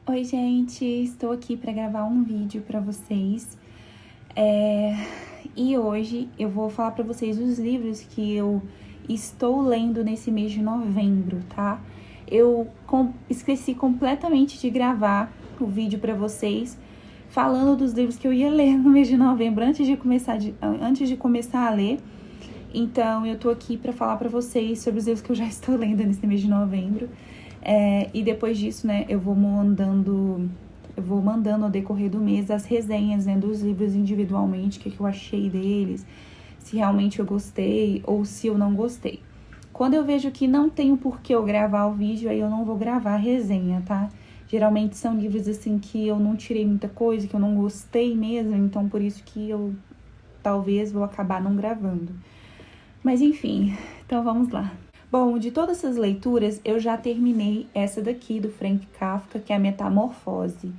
Oi, gente, estou aqui para gravar um vídeo para vocês. E hoje eu vou falar para vocês os livros que eu estou lendo nesse mês de novembro, tá? Eu esqueci completamente de gravar o vídeo para vocês falando dos livros que eu ia ler no mês de novembro antes de começar a ler. Então, eu tô aqui para falar para vocês sobre os livros que eu já estou lendo nesse mês de novembro. E depois disso, né, eu vou mandando ao decorrer do mês as resenhas, né, dos livros individualmente, o que eu achei deles, se realmente eu gostei ou se eu não gostei. Quando eu vejo que não tenho por que eu gravar o vídeo, aí eu não vou gravar a resenha, tá? Geralmente são livros, assim, que eu não tirei muita coisa, que eu não gostei mesmo, então por isso que eu talvez vou acabar não gravando. Mas enfim, então vamos lá. Bom, de todas essas leituras, eu já terminei essa daqui do Frank Kafka, que é a Metamorfose,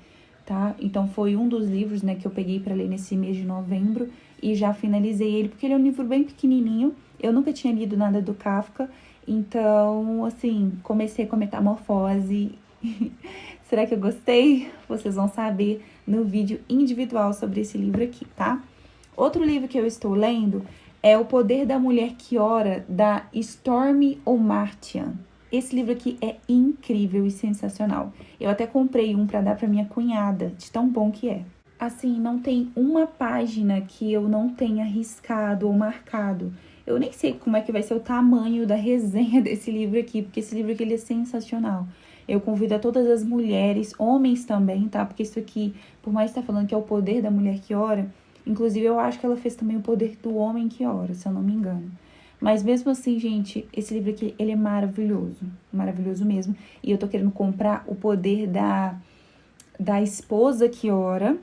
tá? Então foi um dos livros, né, que eu peguei para ler nesse mês de novembro e já finalizei ele, porque ele é um livro bem pequenininho. Eu nunca tinha lido nada do Kafka, então, assim, comecei com a Metamorfose. Será que eu gostei? Vocês vão saber no vídeo individual sobre esse livro aqui, tá? Outro livro que eu estou lendo é O Poder da Mulher que Ora, da Stormy Omartian. Esse livro aqui é incrível e sensacional. Eu até comprei um para dar para minha cunhada, de tão bom que é. Assim, não tem uma página que eu não tenha riscado ou marcado. Eu nem sei como é que vai ser o tamanho da resenha desse livro aqui, porque esse livro aqui ele é sensacional. Eu convido a todas as mulheres, homens também, tá? Porque isso aqui, por mais que tá falando que é o poder da mulher que ora, inclusive, eu acho que ela fez também O Poder do Homem que Ora, se eu não me engano. Mas mesmo assim, gente, esse livro aqui, ele é maravilhoso. Maravilhoso mesmo. E eu tô querendo comprar O Poder da Esposa que Ora.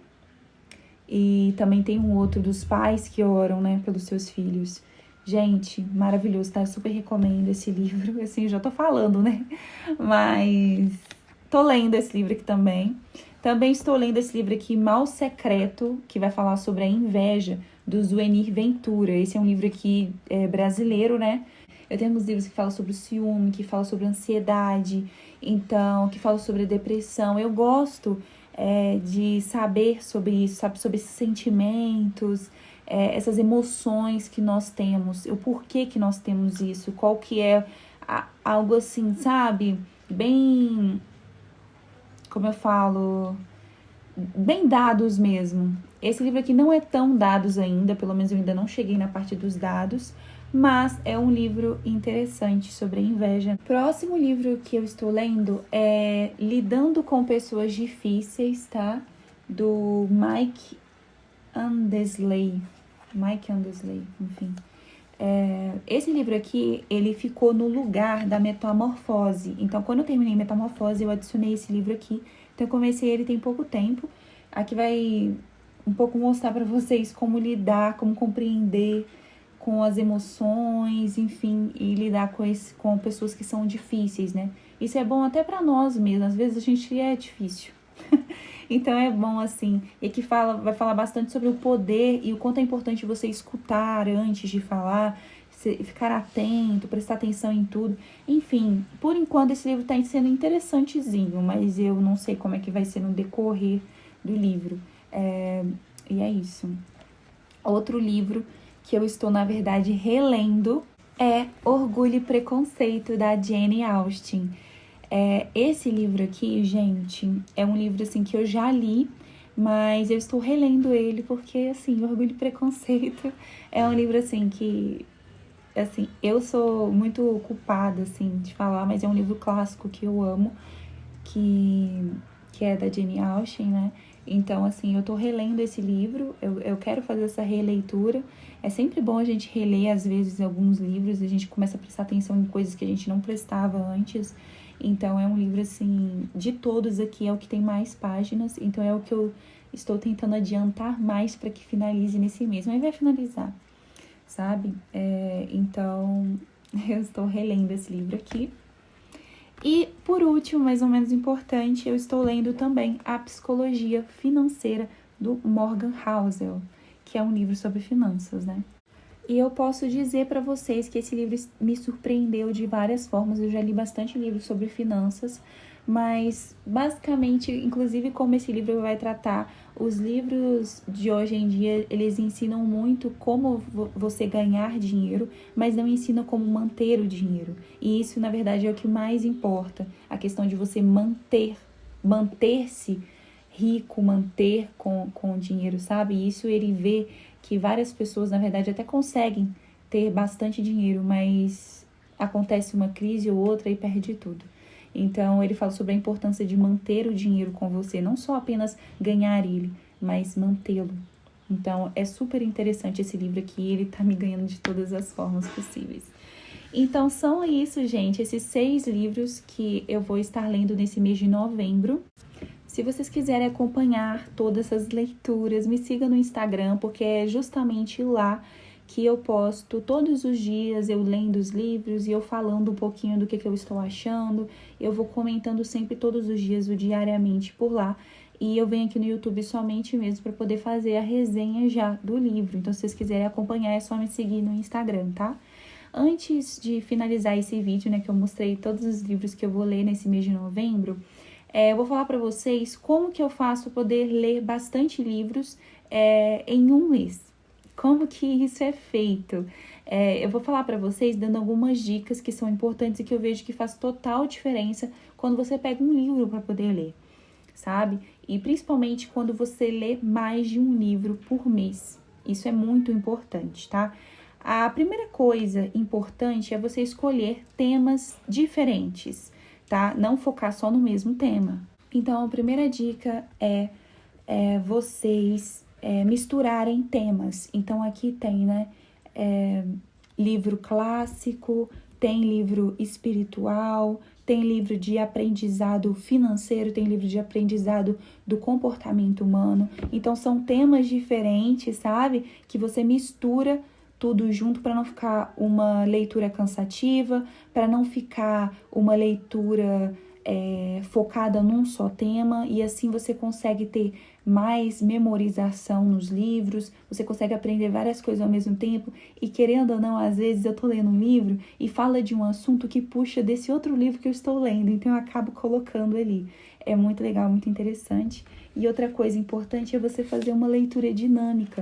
E também tem um outro dos pais que oram, né, pelos seus filhos. Gente, maravilhoso, tá? Eu super recomendo esse livro. Assim, já tô falando, né? Mas tô lendo esse livro aqui também. Também estou lendo esse livro aqui, Mal Secreto, que vai falar sobre a inveja, do Zuenir Ventura. Esse é um livro aqui brasileiro, né? Eu tenho alguns livros que falam sobre o ciúme, que falam sobre a ansiedade, então, que falam sobre a depressão. Eu gosto de saber sobre isso, sabe? Sobre esses sentimentos, essas emoções que nós temos, o porquê que nós temos isso, qual que é algo assim, sabe? Bem, como eu falo, bem dados mesmo. Esse livro aqui não é tão dados ainda, pelo menos eu ainda não cheguei na parte dos dados, mas é um livro interessante sobre a inveja. Próximo livro que eu estou lendo é Lidando com Pessoas Difíceis, tá? Do Mike Andesley, enfim. Esse livro aqui, ele ficou no lugar da Metamorfose. Então, quando eu terminei Metamorfose, eu adicionei esse livro aqui. Então, eu comecei ele tem pouco tempo. Aqui vai um pouco mostrar para vocês como lidar, como compreender com as emoções, enfim, e lidar com pessoas que são difíceis, né? Isso é bom até para nós mesmos. Às vezes a gente é difícil. Então é bom assim, e que vai falar bastante sobre o poder e o quanto é importante você escutar antes de falar, ficar atento, prestar atenção em tudo. Enfim, por enquanto esse livro está sendo interessantezinho, mas eu não sei como é que vai ser no decorrer do livro. E é isso. Outro livro que eu estou, na verdade, relendo é Orgulho e Preconceito, da Jane Austen. Esse livro aqui, gente, é um livro, assim, que eu já li, mas eu estou relendo ele porque, assim, Orgulho e Preconceito é um livro, assim, que, assim, eu sou muito culpada, assim, de falar, mas é um livro clássico que eu amo, que é da Jane Austen, né? Então, assim, eu tô relendo esse livro, eu quero fazer essa releitura. É sempre bom a gente reler, às vezes, alguns livros, a gente começa a prestar atenção em coisas que a gente não prestava antes. Então, é um livro, assim, de todos aqui, é o que tem mais páginas, então é o que eu estou tentando adiantar mais para que finalize nesse mês. Mas vai finalizar, sabe? Então, eu estou relendo esse livro aqui. E, por último, mais ou menos importante, eu estou lendo também A Psicologia Financeira, do Morgan Housel, que é um livro sobre finanças, né? E eu posso dizer para vocês que esse livro me surpreendeu de várias formas. Eu já li bastante livros sobre finanças, mas basicamente, inclusive como esse livro vai tratar, os livros de hoje em dia, eles ensinam muito como você ganhar dinheiro, mas não ensinam como manter o dinheiro. E isso, na verdade, é o que mais importa, a questão de você manter-se rico, manter com dinheiro, sabe? E isso ele vê que várias pessoas, na verdade, até conseguem ter bastante dinheiro, mas acontece uma crise ou outra e perde tudo. Então, ele fala sobre a importância de manter o dinheiro com você, não só apenas ganhar ele, mas mantê-lo. Então, é super interessante esse livro aqui, ele tá me ganhando de todas as formas possíveis. Então, são isso, gente, esses 6 livros que eu vou estar lendo nesse mês de novembro. Se vocês quiserem acompanhar todas essas leituras, me siga no Instagram, porque é justamente lá que eu posto todos os dias, eu lendo os livros e eu falando um pouquinho do que eu estou achando. Eu vou comentando sempre todos os dias, diariamente por lá. E eu venho aqui no YouTube somente mesmo para poder fazer a resenha já do livro. Então, se vocês quiserem acompanhar, é só me seguir no Instagram, tá? Antes de finalizar esse vídeo, né, que eu mostrei todos os livros que eu vou ler nesse mês de novembro, eu vou falar para vocês como que eu faço para poder ler bastante livros em um mês. Como que isso é feito? Eu vou falar para vocês dando algumas dicas que são importantes e que eu vejo que faz total diferença quando você pega um livro para poder ler, sabe? E principalmente quando você lê mais de um livro por mês. Isso é muito importante, tá? A primeira coisa importante é você escolher temas diferentes, tá? Não focar só no mesmo tema. Então, a primeira dica é vocês misturarem temas. Então, aqui tem, né, livro clássico, tem livro espiritual, tem livro de aprendizado financeiro, tem livro de aprendizado do comportamento humano. Então, são temas diferentes, sabe? Que você mistura tudo junto para não ficar uma leitura cansativa, para não ficar uma leitura focada num só tema, e assim você consegue ter mais memorização nos livros, você consegue aprender várias coisas ao mesmo tempo, e querendo ou não, às vezes eu tô lendo um livro e fala de um assunto que puxa desse outro livro que eu estou lendo, então eu acabo colocando ali. É muito legal, muito interessante. E outra coisa importante é você fazer uma leitura dinâmica.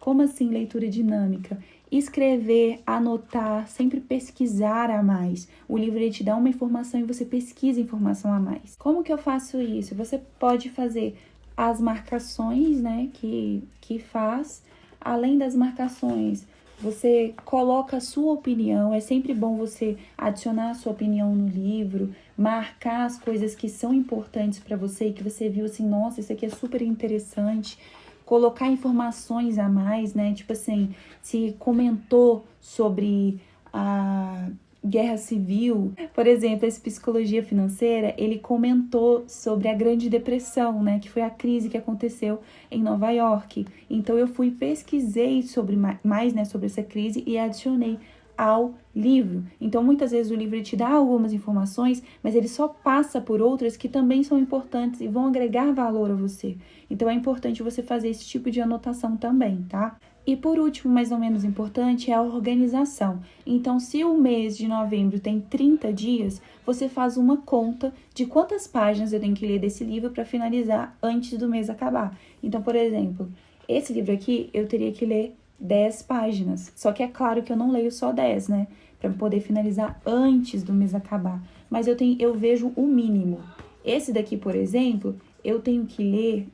Como assim leitura dinâmica? Escrever, anotar, sempre pesquisar a mais. O livro ele te dá uma informação e você pesquisa informação a mais. Como que eu faço isso? Você pode fazer as marcações, né, que faz. Além das marcações, você coloca a sua opinião. É sempre bom você adicionar a sua opinião no livro, marcar as coisas que são importantes para você e que você viu assim, nossa, isso aqui é super interessante. Colocar informações a mais, né? Tipo assim, se comentou sobre a guerra civil, por exemplo, esse Psicologia Financeira, ele comentou sobre a Grande Depressão, né? Que foi a crise que aconteceu em Nova York. Então, eu fui pesquisei sobre mais, né, sobre essa crise e adicionei ao livro. Então, muitas vezes o livro te dá algumas informações, mas ele só passa por outras que também são importantes e vão agregar valor a você. Então, é importante você fazer esse tipo de anotação também, tá? E por último, mais ou menos importante, é a organização. Então, se o mês de novembro tem 30 dias, você faz uma conta de quantas páginas eu tenho que ler desse livro para finalizar antes do mês acabar. Então, por exemplo, esse livro aqui eu teria que ler 10 páginas. Só que é claro que eu não leio só 10, né? Para poder finalizar antes do mês acabar. Mas eu vejo o mínimo. Esse daqui, por exemplo, eu tenho que ler,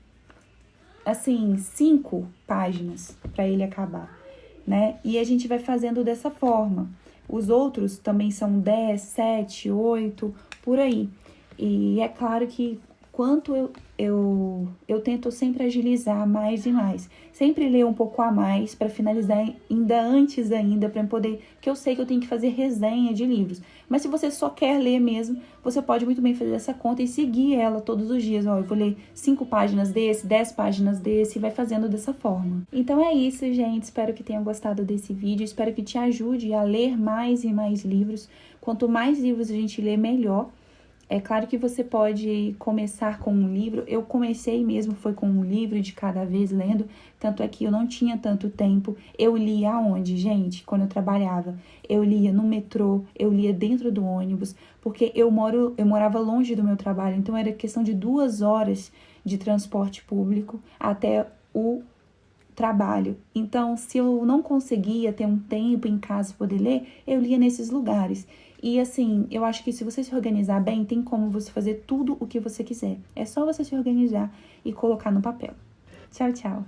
assim, 5 páginas para ele acabar, né? E a gente vai fazendo dessa forma. Os outros também são 10, 7, 8, por aí. E é claro que quanto eu tento sempre agilizar mais e mais. Sempre ler um pouco a mais para finalizar antes para poder... Porque eu sei que eu tenho que fazer resenha de livros. Mas se você só quer ler mesmo, você pode muito bem fazer essa conta e seguir ela todos os dias. Ó, eu vou ler 5 páginas desse, 10 páginas desse e vai fazendo dessa forma. Então é isso, gente. Espero que tenham gostado desse vídeo. Espero que te ajude a ler mais e mais livros. Quanto mais livros a gente lê, melhor. É claro que você pode começar com um livro. Eu comecei mesmo, foi com um livro de cada vez lendo. Tanto é que eu não tinha tanto tempo. Eu lia aonde, gente? Quando eu trabalhava. Eu lia no metrô, eu lia dentro do ônibus, porque eu morava longe do meu trabalho. Então era questão de 2 horas de transporte público até o trabalho. Então, se eu não conseguia ter um tempo em casa para poder ler, eu lia nesses lugares. E assim, eu acho que se você se organizar bem, tem como você fazer tudo o que você quiser. É só você se organizar e colocar no papel. Tchau, tchau.